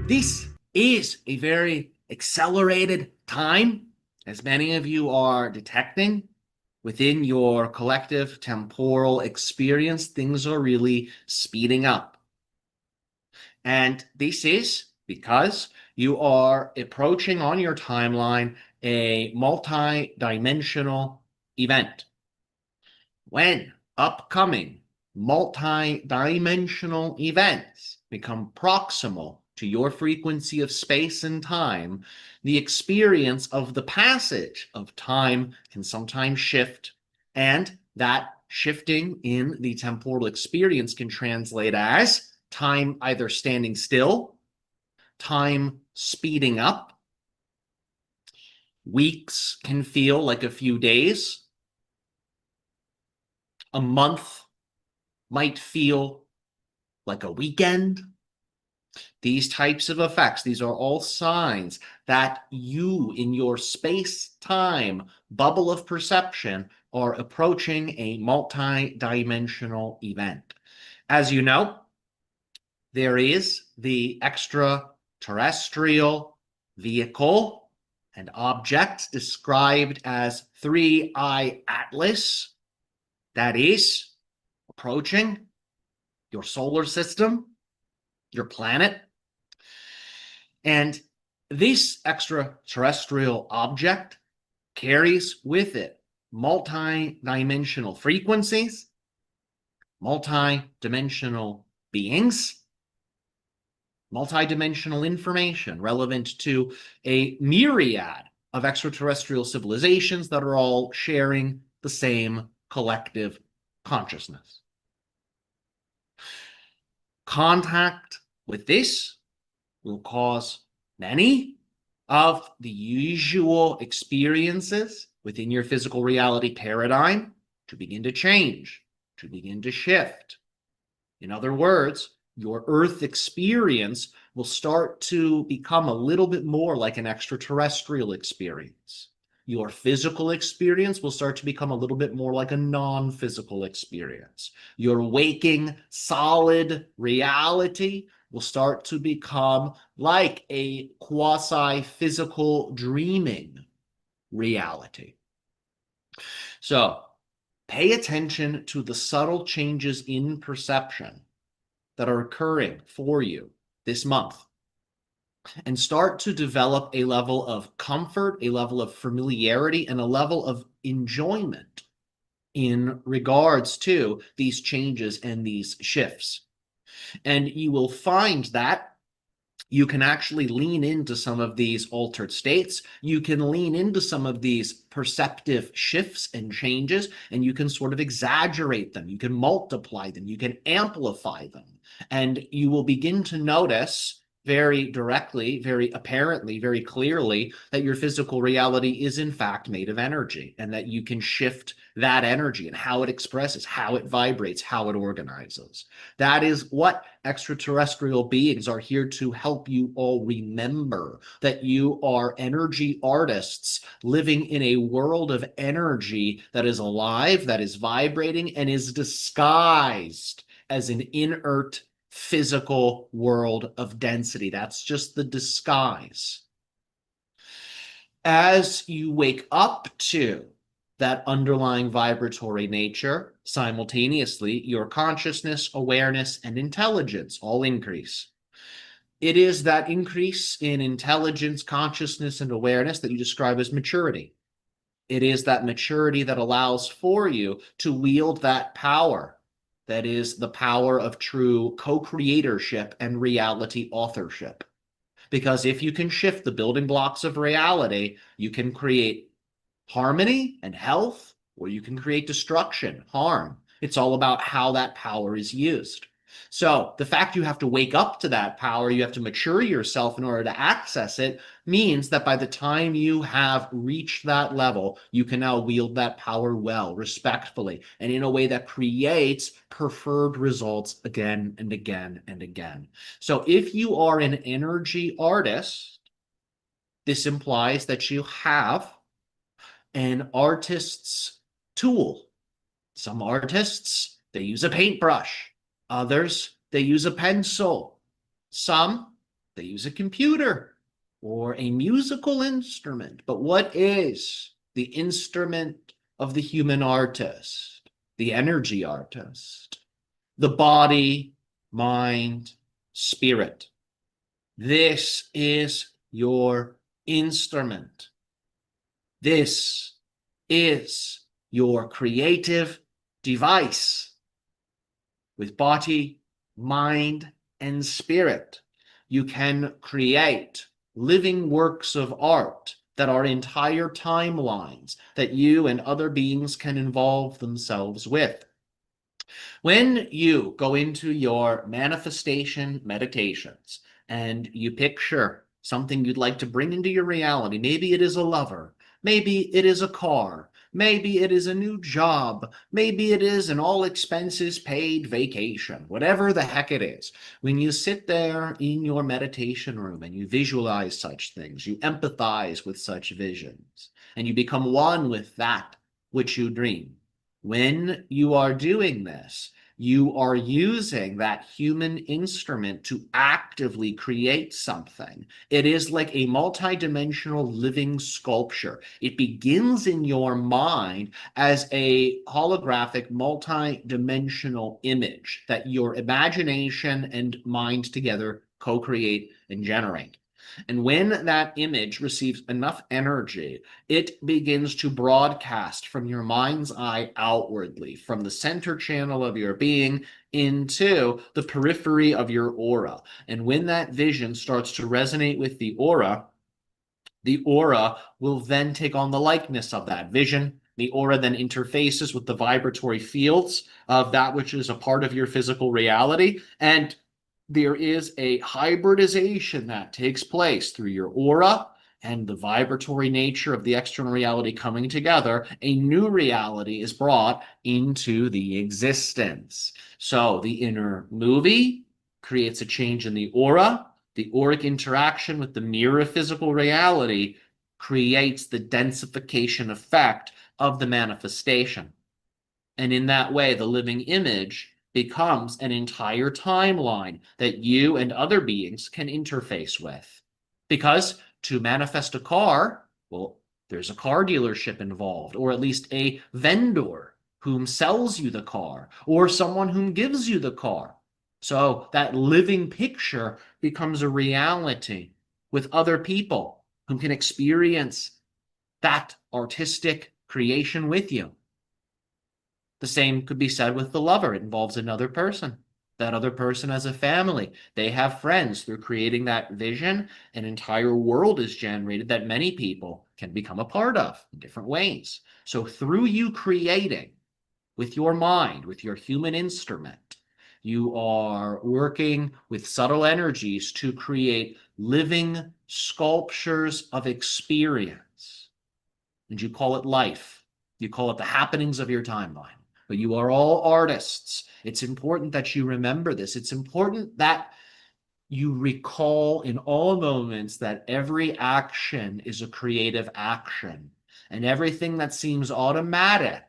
This is a very accelerated time, as many of you are detecting within your collective temporal experience. Things are really speeding up. And this is because you are approaching on your timeline a multi-dimensional event. When upcoming multi-dimensional events become proximal to your frequency of space and time, the experience of the passage of time can sometimes shift, and that shifting in the temporal experience can translate as time either standing still, time speeding up. Weeks can feel like a few days. A month might feel like a weekend. These types of effects, these are all signs that you, in your space-time bubble of perception, are approaching a multi-dimensional event. As you know, there is the extraterrestrial vehicle and object described as 3I Atlas that is approaching your solar system, your planet. And this extraterrestrial object carries with it multi-dimensional frequencies, multi-dimensional beings, multi-dimensional information relevant to a myriad of extraterrestrial civilizations that are all sharing the same collective consciousness. Contact with this will cause many of the usual experiences within your physical reality paradigm to begin to change, to begin to shift. In other words, your Earth experience will start to become a little bit more like an extraterrestrial experience. Your physical experience will start to become a little bit more like a non-physical experience. Your waking, solid reality will start to become like a quasi-physical dreaming reality. So, pay attention to the subtle changes in perception that are occurring for you this month, and start to develop a level of comfort, a level of familiarity, and a level of enjoyment in regards to these changes and these shifts. And you will find that you can actually lean into some of these altered states. You can lean into some of these perceptive shifts and changes, and you can sort of exaggerate them. You can multiply them. You can amplify them. And you will begin to notice very directly, very apparently, very clearly that your physical reality is in fact made of energy, and that you can shift that energy and how it expresses, how it vibrates, how it organizes. That is what extraterrestrial beings are here to help you all remember, that you are energy artists living in a world of energy that is alive, that is vibrating, and is disguised as an inert physical world of density. That's just the disguise. As you wake up to that underlying vibratory nature, simultaneously, your consciousness, awareness, and intelligence all increase. It is that increase in intelligence, consciousness, and awareness that you describe as maturity. It is that maturity that allows for you to wield that power that is the power of true co-creatorship and reality authorship. Because if you can shift the building blocks of reality, you can create harmony and health, or you can create destruction, harm. It's all about how that power is used. So the fact you have to wake up to that power, you have to mature yourself in order to access it, means that by the time you have reached that level, you can now wield that power well, respectfully, and in a way that creates preferred results again and again and again. So if you are an energy artist, this implies that you have an artist's tool. Some artists, they use a paintbrush. Others, they use a pencil. Some They use a computer or a musical instrument. But what is the instrument of the human artist, the energy artist? The body, mind, spirit. This is your instrument. This is your creative device. With body, mind, and spirit, you can create living works of art that are entire timelines that you and other beings can involve themselves with. When you go into your manifestation meditations and you picture something you'd like to bring into your reality, maybe it is a lover, maybe it is a car, maybe it is a new job, maybe it is an all expenses paid vacation, whatever the heck it is. When you sit there in your meditation room and you visualize such things, you empathize with such visions, and you become one with that which you dream. When you are doing this, you are using that human instrument to actively create something. It is like a multidimensional living sculpture. It begins in your mind as a holographic, multidimensional image that your imagination and mind together co-create and generate. And when that image receives enough energy, it begins to broadcast from your mind's eye outwardly, from the center channel of your being into the periphery of your aura. And when that vision starts to resonate with the aura will then take on the likeness of that vision. The aura then interfaces with the vibratory fields of that which is a part of your physical reality. And there is a hybridization that takes place through your aura and the vibratory nature of the external reality coming together. A new reality is brought into the existence. So the inner movie creates a change in the aura. The auric interaction with the mirror of physical reality creates the densification effect of the manifestation. And in that way, the living image becomes an entire timeline that you and other beings can interface with. Because to manifest a car, well, there's a car dealership involved, or at least a vendor whom sells you the car, or someone whom gives you the car. So that living picture becomes a reality with other people who can experience that artistic creation with you. The same could be said with the lover. It involves another person. That other person has a family. They have friends. Through creating that vision, an entire world is generated that many people can become a part of in different ways. So through you creating with your mind, with your human instrument, you are working with subtle energies to create living sculptures of experience. And you call it life. You call it the happenings of your timeline. But you are all artists. It's important that you remember this. It's important that you recall in all moments that every action is a creative action, and everything that seems automatic,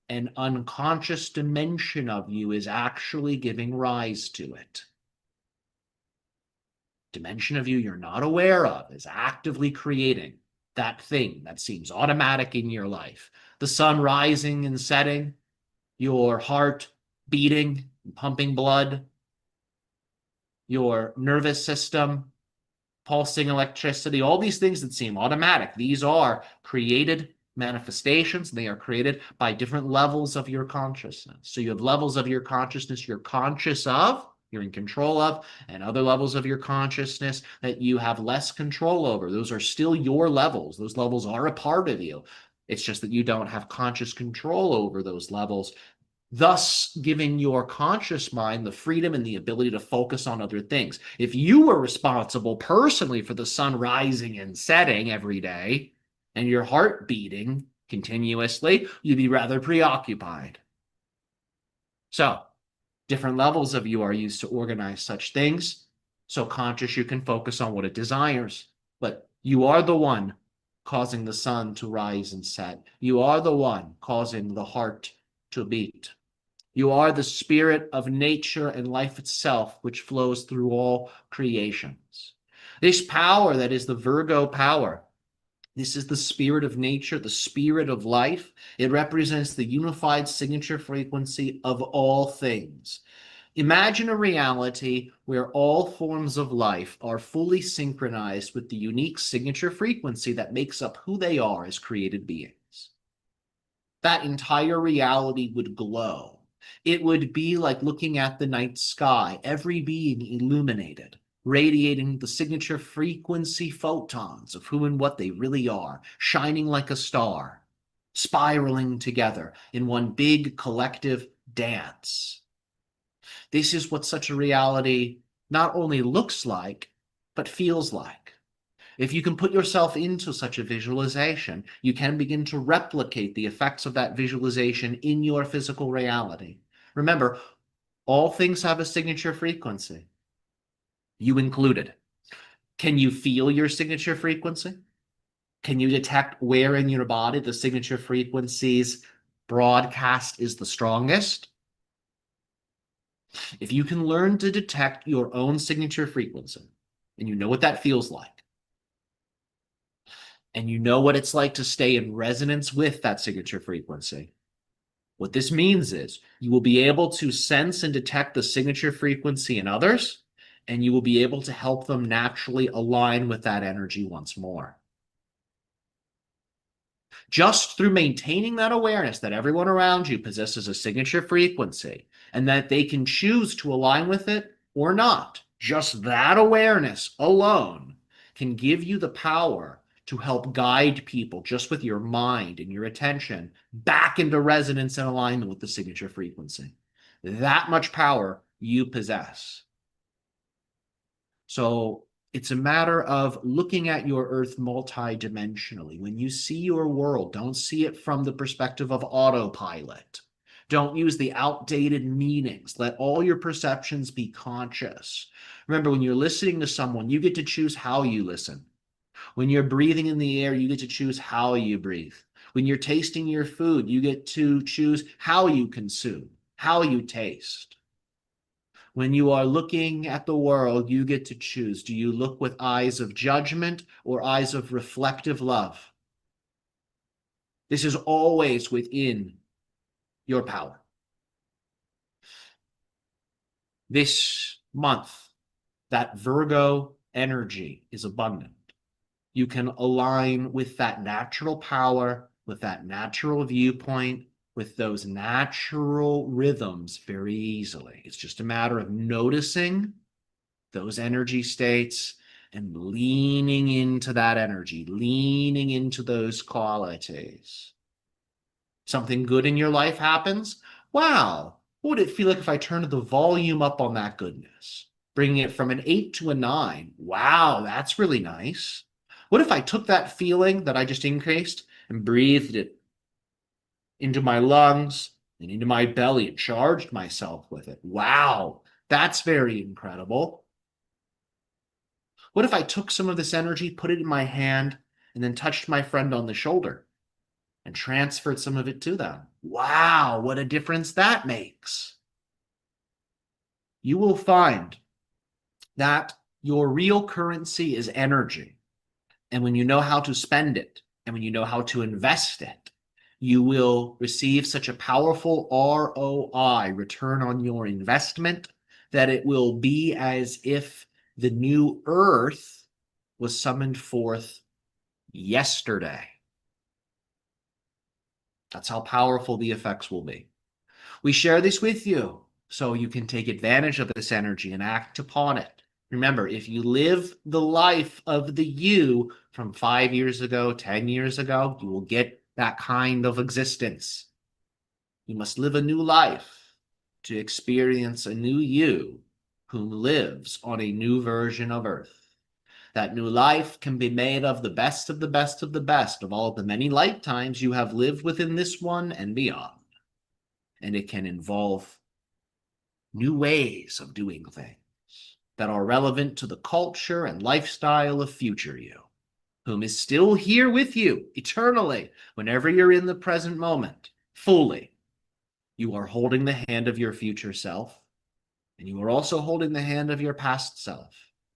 an unconscious dimension of you is actually giving rise to it. Dimension of you you're not aware of is actively creating that thing that seems automatic in your life. The sun rising and setting, your heart beating, pumping blood, your nervous system, pulsing electricity, all these things that seem automatic. These are created manifestations. They are created by different levels of your consciousness. So you have levels of your consciousness you're conscious of, you're in control of, and other levels of your consciousness that you have less control over. Those are still your levels. Those levels are a part of you. It's just that you don't have conscious control over those levels, thus giving your conscious mind the freedom and the ability to focus on other things. If you were responsible personally for the sun rising and setting every day and your heart beating continuously, you'd be rather preoccupied. So different levels of you are used to organize such things. So conscious, you can focus on what it desires, but you are the one causing the sun to rise and set. You are the one causing the heart to beat. You are the spirit of nature and life itself, which flows through all creations. This power that is the Virgo power, this is the spirit of nature, the spirit of life. It represents the unified signature frequency of all things. Imagine a reality where all forms of life are fully synchronized with the unique signature frequency that makes up who they are as created beings. That entire reality would glow. It would be like looking at the night sky, every being illuminated, radiating the signature frequency photons of who and what they really are, shining like a star, spiraling together in one big collective dance. This is what such a reality not only looks like, but feels like. If you can put yourself into such a visualization, you can begin to replicate the effects of that visualization in your physical reality. Remember, all things have a signature frequency, you included. Can you feel your signature frequency? Can you detect where in your body the signature frequency's broadcast is the strongest? If you can learn to detect your own signature frequency, and you know what that feels like, and you know what it's like to stay in resonance with that signature frequency, what this means is you will be able to sense and detect the signature frequency in others, and you will be able to help them naturally align with that energy once more. Just through maintaining that awareness that everyone around you possesses a signature frequency and that they can choose to align with it or not, just that awareness alone can give you the power to help guide people just with your mind and your attention back into resonance and alignment with the signature frequency. That much power you possess. So it's a matter of looking at your earth multidimensionally. When you see your world, don't see it from the perspective of autopilot. Don't use the outdated meanings. Let all your perceptions be conscious. Remember, when you're listening to someone, you get to choose how you listen. When you're breathing in the air, you get to choose how you breathe. When you're tasting your food, you get to choose how you consume, how you taste. When you are looking at the world, you get to choose. Do you look with eyes of judgment or eyes of reflective love? This is always within your power. This month, that Virgo energy is abundant. You can align with that natural power, with that natural viewpoint, with those natural rhythms very easily. It's just a matter of noticing those energy states and leaning into that energy, leaning into those qualities. Something good in your life happens. Wow, what would it feel like if I turned the volume up on that goodness? Bringing it from an 8 to a 9. Wow, that's really nice. What if I took that feeling that I just increased and breathed it into my lungs and into my belly and charged myself with it? Wow, that's very incredible. What if I took some of this energy, put it in my hand, and then touched my friend on the shoulder and transferred some of it to them? Wow, what a difference that makes. You will find that your real currency is energy. And when you know how to spend it, and when you know how to invest it, you will receive such a powerful ROI, return on your investment, that it will be as if the new earth was summoned forth yesterday. That's how powerful the effects will be. We share this with you so you can take advantage of this energy and act upon it. Remember, if you live the life of the you from 5 years ago, 10 years ago, you will get that kind of existence. You must live a new life to experience a new you who lives on a new version of Earth. That new life can be made of the best of the best of the best of all of the many lifetimes you have lived within this one and beyond. And it can involve new ways of doing things that are relevant to the culture and lifestyle of future you, whom is still here with you eternally whenever you're in the present moment, fully. You are holding the hand of your future self, and you are also holding the hand of your past self.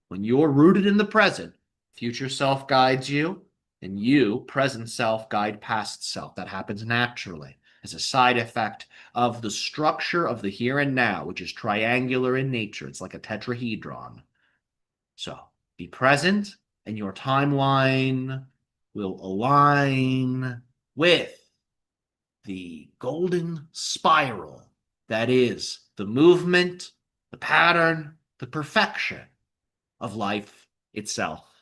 When you're rooted in the present, future self guides you, and you, present self, guide past self. That happens naturally as a side effect of the structure of the here and now, which is triangular in nature. It's like a tetrahedron. So be present, and your timeline will align with the golden spiral that is the movement, the pattern, the perfection of life itself.